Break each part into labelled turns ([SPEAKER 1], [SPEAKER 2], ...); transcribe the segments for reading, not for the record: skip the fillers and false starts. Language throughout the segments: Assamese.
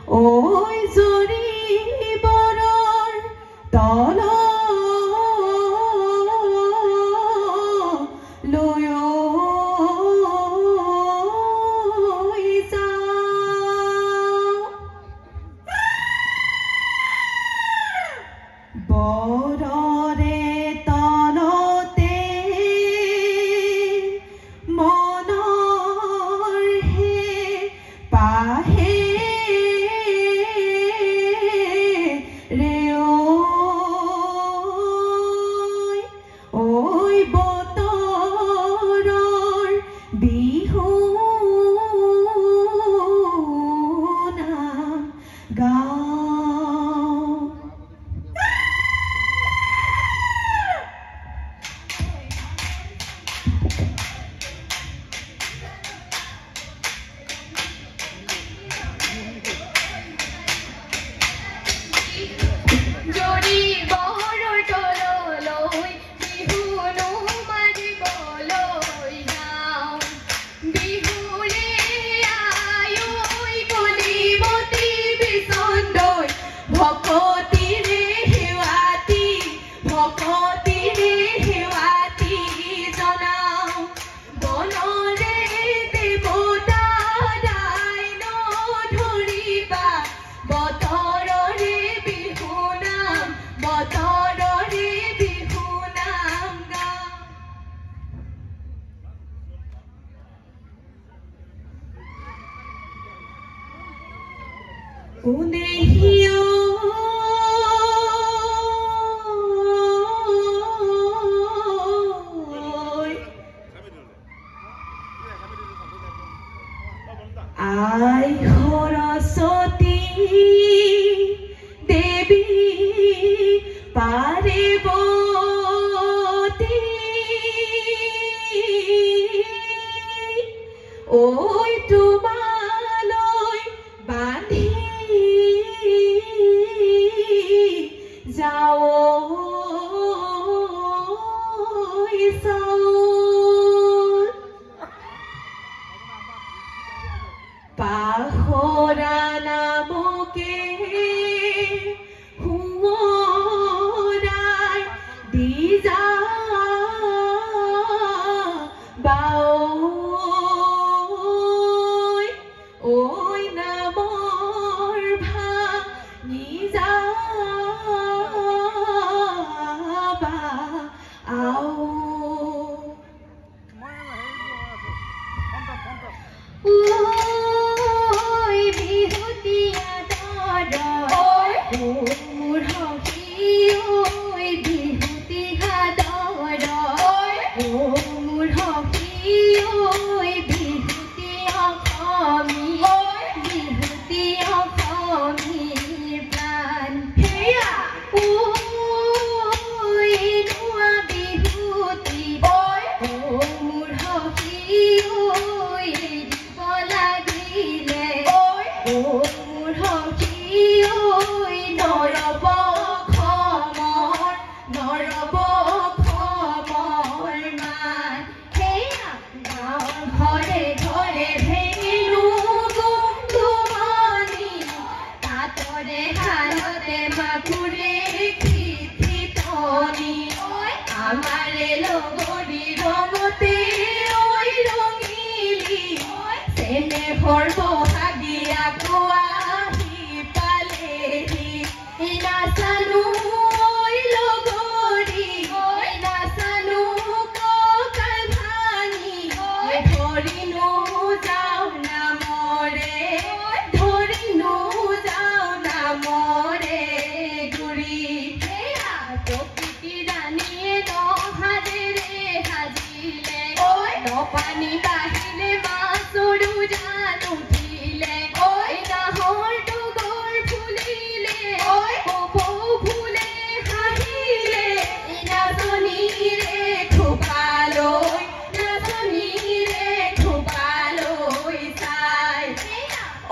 [SPEAKER 1] ঐ জৰি বৰৰ তল লৈ বৰৰে তলতে মনৰ হে পাহে ৰে ঐ বতৰৰ বিহু নাম গাওঁ। আই সৰস্বতী দেৱী পাৰ্বতী ঐ তোমালৈ বান্ধি যাওঁ পাহৰা নামকে সোঁৱৰাই দি যা ঐ নামৰ ভাঙি যাবা আও।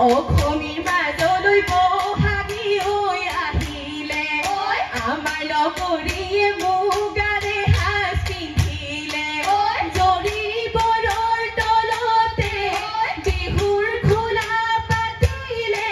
[SPEAKER 1] অসমীৰ মাজলৈ বহাগী হৈ আহিলে আমাৰ লগৰীয়ে মুগাৰে সাজ পিন্ধিলে জৰি বৰৰ তলতে বিহুৰ খোলা পাতিলে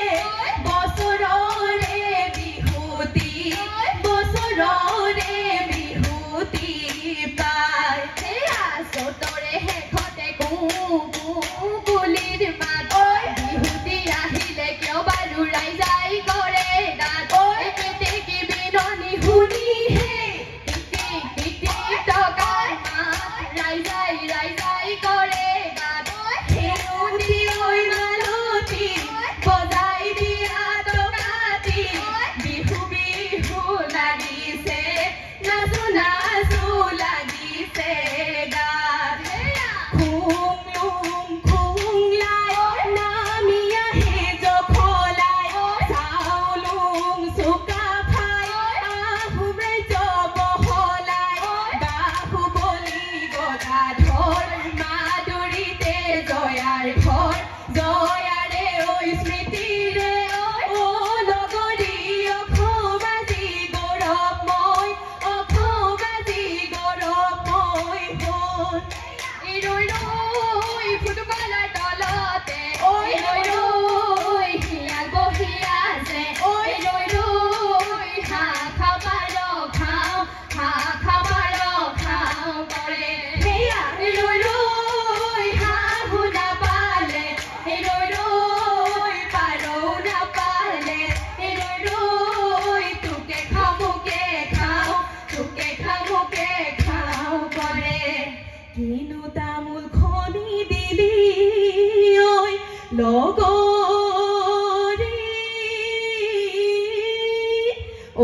[SPEAKER 1] ঐ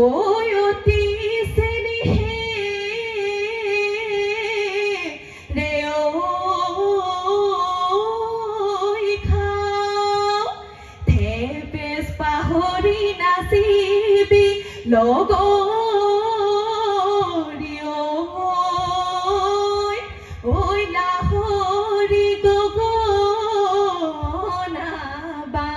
[SPEAKER 1] অতি চেনিহে ৰে ঐ খাওঁ থেপেচ পাহৰি নাচিবি লগৰী ঐ লাহৰি গগনা বা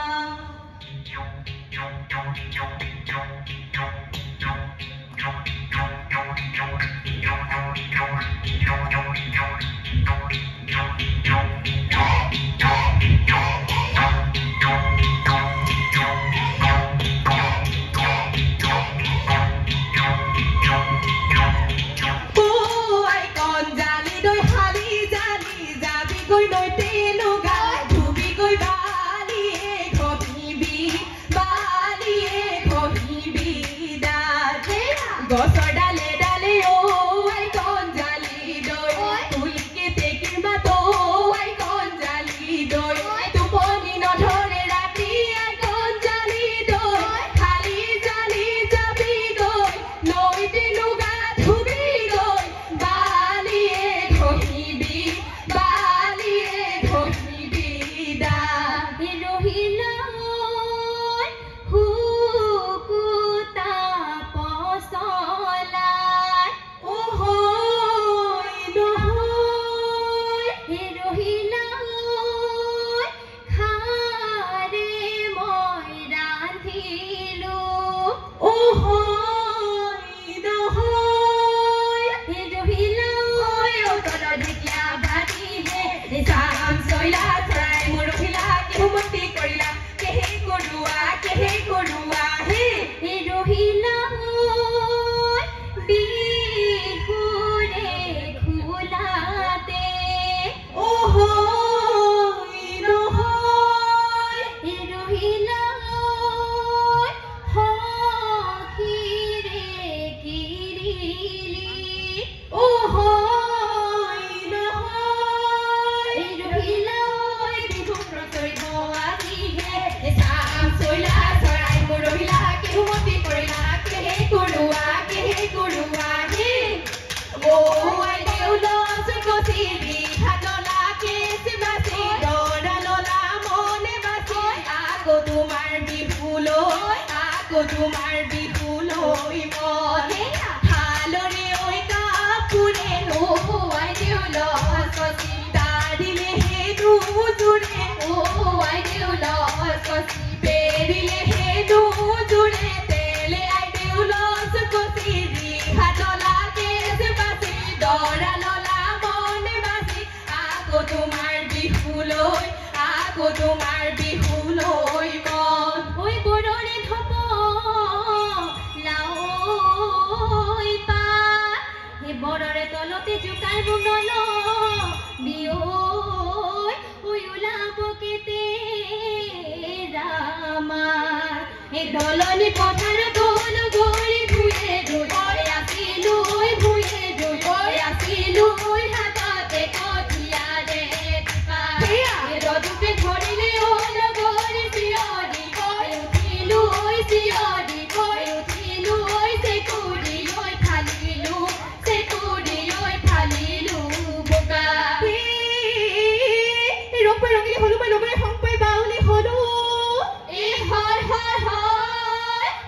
[SPEAKER 1] গছৰ ডালে ডালে ঐ কঞ্জালি দৈ তুলিকে তেকিৰ মাত ঐ কঞ্জালি দৈ টোপনি নধৰে ৰাতি কঞ্জালি দৈ খালি জালি যাবি গৈ নৈতে লুগা ধুবি গৈ বালিয়ে ঘঁহিবি দা ৰহিলা তোমাৰ বিহুলৈ মনে হালৰে ঐ কাপোৰে নোহোৱাই দেউল সচি তাৰিলে হে দুজোৰে নোহোৱাই দেউল সচি পেৰিলে হে দুজোৰে তেলে আই দেউল সচি ৰিহাত লাগে যে বাচি দৰা ললা মনে বাচি আকৌ তোমাৰ বিহুলৈ মন ঐ বৰৰে ধপ বৰৰে তলতে জোকাৰ বুনল বিঐ ওলাব কেতে ৰামাৰ এই দলনি পথাৰ গল গৰি ভুয়ে ধুই আছিলো হাততে কঠিয়াৰে ৰদুতে ধৰিলে হ'ল গৰি চিঞৰি উঠিলো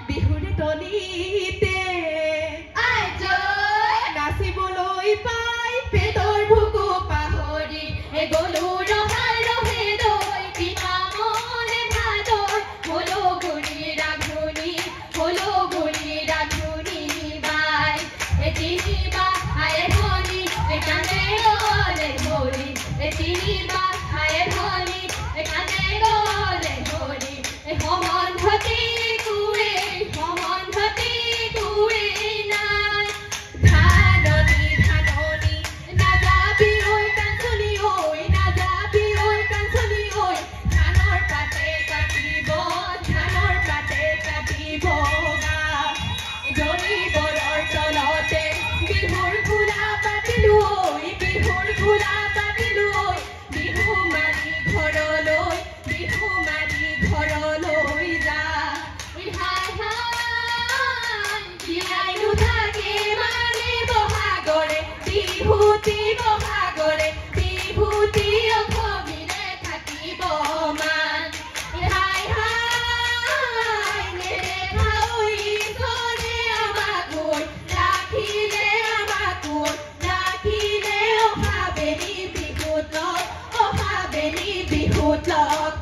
[SPEAKER 1] বিহুৰে তলিতে নাচিবলৈ পাই পেটৰ ভোকো পাহৰি গলো ৰহাৰ ৰহে দৈ পিঠা মনে ভাদৰ হলো গুৰি ৰাঘুনি বাই তিনিবা আয়ে ধনি কানে গলে ধৰি তিনিবা আয়ে ধনি কানে গলে ধৰি সম্বন্ধতি মুতলক